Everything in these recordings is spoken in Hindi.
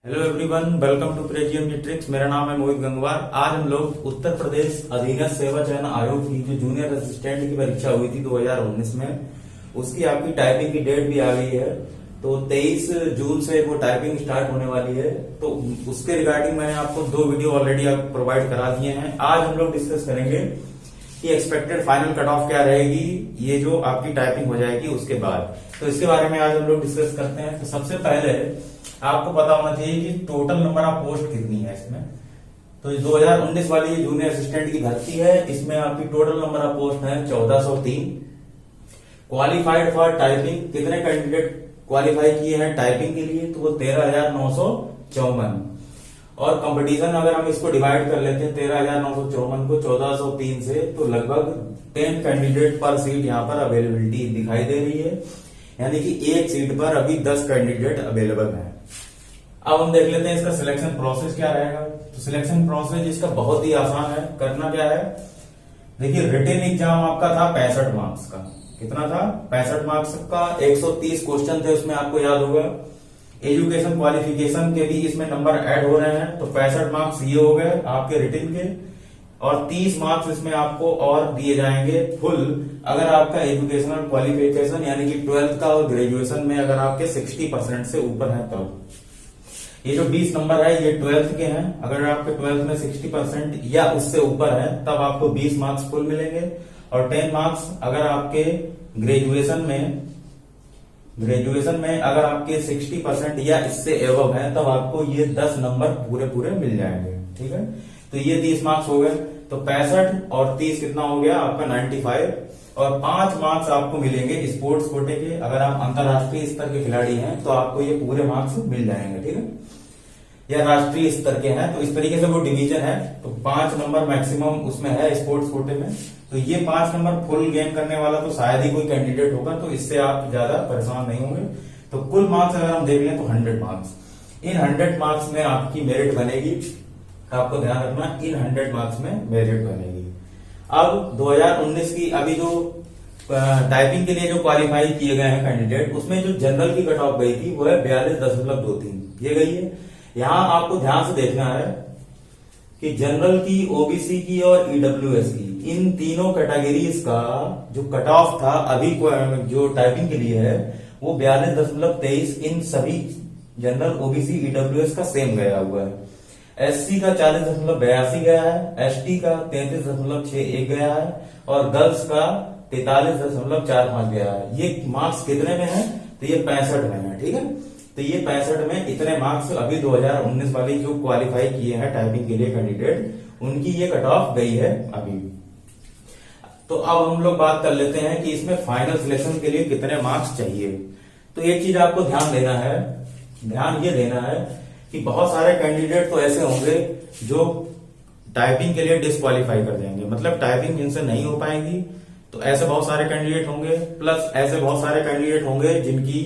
हेलो एवरीवन, वेलकम टू प्रेजियम न्यूट्रिक्स। मेरा नाम है मोहित गंगवार। आज हम लोग उत्तर प्रदेश अधीनस्थ सेवा चयन आयोग की जो जूनियर असिस्टेंट की परीक्षा हुई थी 2019 में, उसकी आपकी टाइपिंग की डेट भी आ गई है। तो 23 जून से वो टाइपिंग स्टार्ट होने वाली है। तो उसके रिगार्डिंग मैंने आपको 2 वीडियो ऑलरेडी आप प्रोवाइड करा दिए हैं। आज हम लोग डिस्कस करेंगे कि एक्सपेक्टेड फाइनल कट ऑफ क्या रहेगी, ये जो आपकी टाइपिंग हो जाएगी उसके बाद। तो इसके बारे में आज हम लोग डिस्कस करते हैं। तो सबसे पहले आपको पता होना चाहिए कि टोटल नंबर ऑफ पोस्ट कितनी है इसमें। तो 2019 वाली जूनियर असिस्टेंट की भर्ती है, इसमें आपकी टोटल नंबर ऑफ पोस्ट है 1403। क्वालिफाइड फॉर टाइपिंग, कितने कैंडिडेट क्वालिफाई किए हैं टाइपिंग के लिए, तो वो 13,954। और कंपटीशन अगर हम इसको डिवाइड कर लेते हैं 13,954 को 1403 से, तो लगभग 10 कैंडिडेट पर सीट यहाँ पर अवेलेबिलिटी दिखाई दे रही है। यानी कि एक सीट पर अभी 10 कैंडिडेट अवेलेबल हैं। अब हम देख लेते हैं इसका सिलेक्शन प्रोसेस क्या रहेगा। तो सिलेक्शन प्रोसेस इसका बहुत ही आसान है। करना क्या है, देखिए रिटन एग्जाम आपका था 65 मार्क्स का। कितना था? 65 मार्क्स का। 130 क्वेश्चन थे उसमें, आपको याद होगा। एजुकेशन क्वालिफिकेशन के भी इसमें नंबर ऐड हो रहे हैं। तो 65 मार्क्स ये हो गए आपके रिटन के, और 30 मार्क्स इसमें आपको और दिए जाएंगे फुल अगर आपका एजुकेशनल क्वालिफिकेशन यानी कि 12th का और ग्रेजुएशन में अगर आपके 60% से ऊपर है तब। ये जो 20 नंबर है ये 12th के हैं। अगर आपके 12th में 60% या उससे ऊपर है तब आपको 20 मार्क्स फुल मिलेंगे। और 10 मार्क्स अगर आपके ग्रेजुएशन में अगर आपके 60% या इससे एबव है तब आपको ये 10 नंबर पूरे मिल जाएंगे। ठीक है, तो ये 30 मार्क्स हो गए। तो 65 और 30 कितना हो गया आपका 95। और 5 मार्क्स आपको मिलेंगे स्पोर्ट्स कोटे के। अगर आप अंतरराष्ट्रीय स्तर के खिलाड़ी हैं तो आपको ये पूरे मार्क्स मिल जाएंगे। ठीक है, या राष्ट्रीय स्तर के हैं तो इस तरीके से वो डिवीजन है। तो 5 नंबर मैक्सिमम उसमें है स्पोर्ट्स कोटे में। तो ये 5 नंबर फुल गेन करने वाला तो शायद ही कोई कैंडिडेट होगा, तो इससे आप ज्यादा परेशान नहीं होंगे। तो कुल मार्क्स अगर हम देख लें तो 100 मार्क्स। इन 100 मार्क्स में आपकी मेरिट बनेगी। आपको ध्यान रखना, इन 100 मार्क्स में मेरिट बनेगी। अब 2019 की अभी जो टाइपिंग के लिए जो क्वालिफाई किए गए हैं कैंडिडेट, उसमें जो जनरल की कट ऑफ गई थी वो है 42.23 ये गई है। यहां आपको ध्यान से देखना है कि जनरल की, ओबीसी की और ईडब्ल्यूएस की, इन तीनों कैटेगरीज का जो कट ऑफ था अभी जो टाइपिंग के लिए है वो 42.23 इन सभी जनरल, ओबीसी, ईडब्ल्यूएस का सेम गया हुआ है। एससी का 40.82 गया है, एसटी का 33.61 गया है, और गर्ल्स का 43.45 गया है। ये मार्क्स कितने में है? तो ये 65 में है। ठीक है, तो ये 65 में इतने मार्क्स अभी 2019 वाली जो क्वालिफाई किए हैं टाइपिंग के लिए कैंडिडेट, उनकी ये कट ऑफ गई है अभी। तो अब हम लोग बात कर लेते हैं कि इसमें फाइनल सिलेक्शन के लिए कितने मार्क्स चाहिए। तो एक चीज आपको ध्यान ये देना है कि बहुत सारे कैंडिडेट तो ऐसे होंगे जो टाइपिंग के लिए डिस्क्वालीफाई कर देंगे, मतलब टाइपिंग जिनसे नहीं हो पाएगी। तो ऐसे बहुत सारे कैंडिडेट होंगे, प्लस ऐसे बहुत सारे कैंडिडेट होंगे जिनकी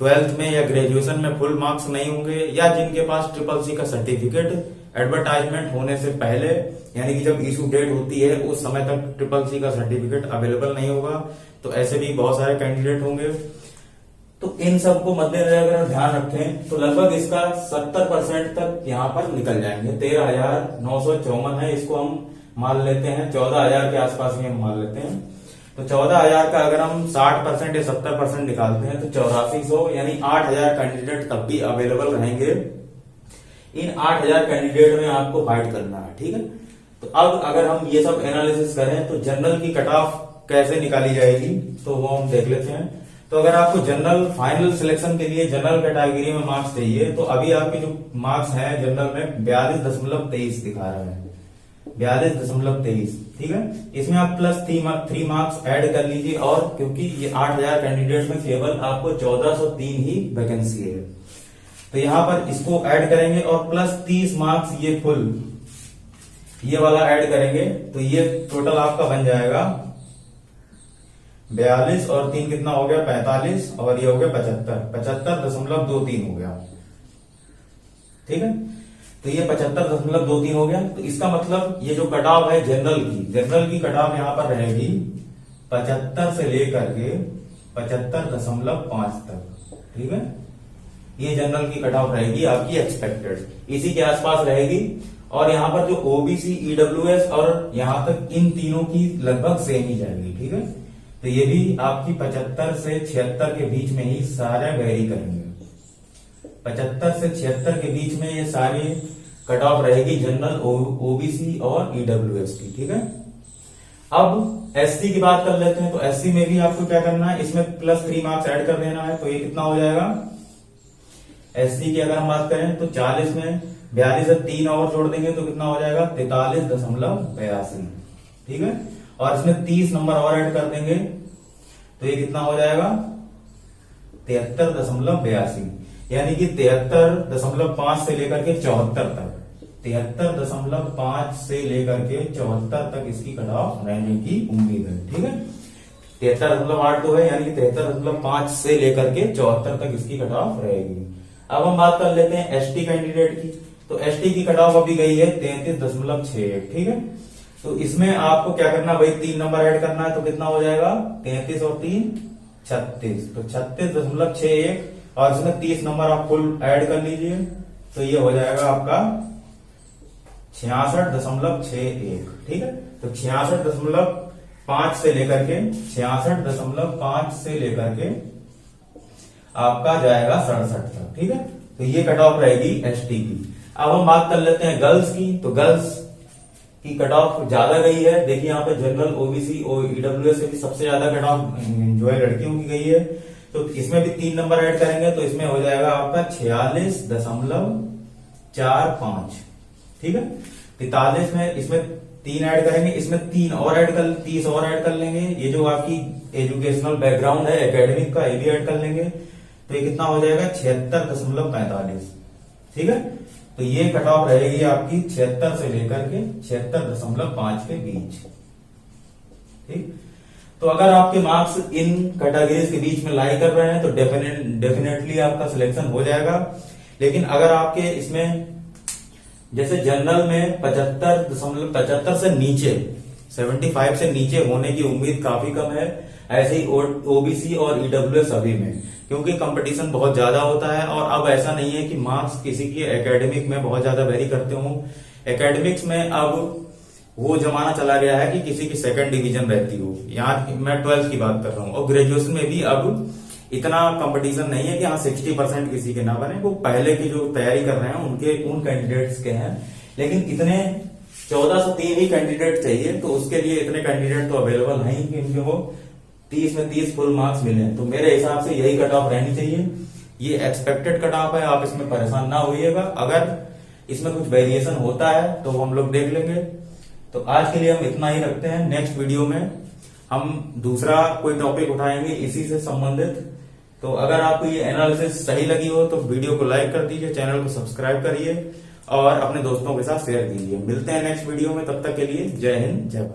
12th में या ग्रेजुएशन में फुल मार्क्स नहीं होंगे, या जिनके पास CCC का सर्टिफिकेट एडवर्टाइजमेंट होने से पहले, यानी कि जब इशू डेट होती है उस समय तक CCC का सर्टिफिकेट अवेलेबल नहीं होगा। तो ऐसे भी बहुत सारे कैंडिडेट होंगे। तो इन सबको मद्देनजर अगर ध्यान रखें तो लगभग इसका 70% तक यहाँ पर निकल जाएंगे। 13,954 है, इसको हम मान लेते हैं 14,000 के आसपास ही हम मान लेते हैं। तो 14,000 का अगर हम 60% या 70% निकालते हैं तो 8400, यानी 8,000 कैंडिडेट तब भी अवेलेबल रहेंगे। इन 8,000 कैंडिडेट में आपको फाइट करना है। ठीक है, तो अब अगर हम ये सब एनालिसिस करें तो जनरल की कट ऑफ कैसे निकाली जाएगी तो वो हम देख लेते हैं। तो अगर आपको जनरल फाइनल सिलेक्शन के लिए जनरल कैटेगरी में मार्क्स चाहिए तो अभी आपके जो मार्क्स हैं जनरल में 42.23 दिखा रहे हैं, 42.23। ठीक है, इसमें आप प्लस 3 मार्क्स ऐड कर लीजिए। और क्योंकि ये 8,000 कैंडिडेट में केवल आपको 1403 ही वैकेंसी है, तो यहां पर इसको ऐड करेंगे और प्लस 30 मार्क्स ये फुल ये वाला ऐड करेंगे तो ये टोटल आपका बन जाएगा 42 और 3 कितना हो गया 45, और ये हो गया 75.23 हो गया। ठीक है, तो ये 75.23 हो गया। तो इसका मतलब ये जो कट ऑफ है जनरल की कट ऑफ यहां पर रहेगी 75 से लेकर के 75.5 तक। ठीक है, ये जनरल की कट ऑफ रहेगी आपकी एक्सपेक्टेड, इसी के आसपास रहेगी। और यहाँ पर जो ओबीसी, ईडब्ल्यूएस और यहाँ तक इन तीनों की लगभग सेम ही जाएगी, ठीक है। तो ये भी आपकी 75 से 76 के बीच में ही सारे वेरी करेंगे। 75 से 76 के बीच में ये सारी कट ऑफ रहेगी जनरल, ओबीसी और ईडब्ल्यूएस की, ठीक है। अब एससी की बात कर लेते हैं। तो एससी में भी आपको क्या करना है, इसमें +3 मार्क्स ऐड कर देना है। तो ये कितना हो जाएगा, एससी की अगर हम बात करें तो 40 में 42 से 3 और जोड़ देंगे तो कितना हो जाएगा 43.82, ठीक है। और इसमें 30 नंबर और ऐड कर देंगे तो ये कितना हो जाएगा 73.82, यानी कि 73.5 से लेकर के 74 तक, 73.5 से लेकर के 74 तक इसकी कट ऑफ रहने की उम्मीद है, ठीक है। 73.8 तो है, यानी कि 73.5 से लेकर के 74 तक इसकी कट ऑफ रहेगी। अब हम बात कर लेते हैं एसटी कैंडिडेट की। तो एसटी की कट ऑफ अभी गई है 33.61, ठीक है। तो इसमें आपको क्या करना, भाई 3 नंबर ऐड करना है। तो कितना हो जाएगा 33 और 3 36, तो 36.61 और इसमें 30 नंबर आप फुल ऐड कर लीजिए तो ये हो जाएगा आपका 66.61, ठीक है। तो 66.5 से लेकर के 66.5 से लेकर के आपका जाएगा 67 तक, ठीक है। तो ये कट ऑफ रहेगी एसटी की। अब हम बात कर लेते हैं गर्ल्स की। तो गर्ल्स की कट ऑफ ज्यादा गई है। देखिए यहाँ पे जनरल, ओबीसी और ईडब्ल्यूएस से भी सबसे ज्यादा कट ऑफ जो है लड़कियों की गई है। तो इसमें भी 3 नंबर ऐड करेंगे तो इसमें हो जाएगा आपका 46.45, ठीक है। 43 में इसमें 3 ऐड करेंगे, इसमें 30 और ऐड कर लेंगे। ये जो आपकी एजुकेशनल बैकग्राउंड है एकेडमिक का, ये भी ऐड कर लेंगे तो ये कितना हो जाएगा 76.45, ठीक है। तो ये कट ऑफ रहेगी आपकी 76 से लेकर के 76.5 के बीच, ठीक। तो अगर आपके मार्क्स इन कैटेगरीज के बीच में लाई कर रहे हैं तो डेफिनेटली आपका सिलेक्शन हो जाएगा। लेकिन अगर आपके इसमें जैसे जनरल में 75 से नीचे, 75 से नीचे होने की उम्मीद काफी कम है, ऐसे ही ओबीसी और ईडब्ल्यूएस सभी में, क्योंकि कंपटीशन बहुत ज्यादा होता है। और अब ऐसा नहीं है कि मार्क्स किसी की एकेडमिक में बहुत ज्यादा वेरी करते हों। एकेडमिक्स में अब वो जमाना चला गया है कि किसी की 2nd डिवीजन रहती हो। यहाँ मैं 12th की बात कर रहा हूँ। और ग्रेजुएशन में भी अब इतना कंपटीशन नहीं है कि हाँ 60% किसी के ना बने। वो पहले की जो तैयारी कर रहे हैं उन कैंडिडेट्स के हैं, लेकिन इतने 1403 ही कैंडिडेट चाहिए। तो उसके लिए इतने कैंडिडेट तो अवेलेबल नहीं कि इनके वो 30 में 30 फुल मार्क्स मिले। तो मेरे हिसाब से यही कट ऑफ रहनी चाहिए। ये एक्सपेक्टेड कट ऑफ है, आप इसमें परेशान ना होइएगा। अगर इसमें कुछ वेरिएशन होता है तो हम लोग देख लेंगे। तो आज के लिए हम इतना ही रखते हैं। नेक्स्ट वीडियो में हम दूसरा कोई टॉपिक उठाएंगे इसी से संबंधित। तो अगर आपको ये एनालिसिस सही लगी हो तो वीडियो को लाइक कर दीजिए, चैनल को सब्सक्राइब करिए और अपने दोस्तों के साथ शेयर कीजिए। मिलते हैं नेक्स्ट वीडियो में, तब तक के लिए जय हिंद, जय भारत।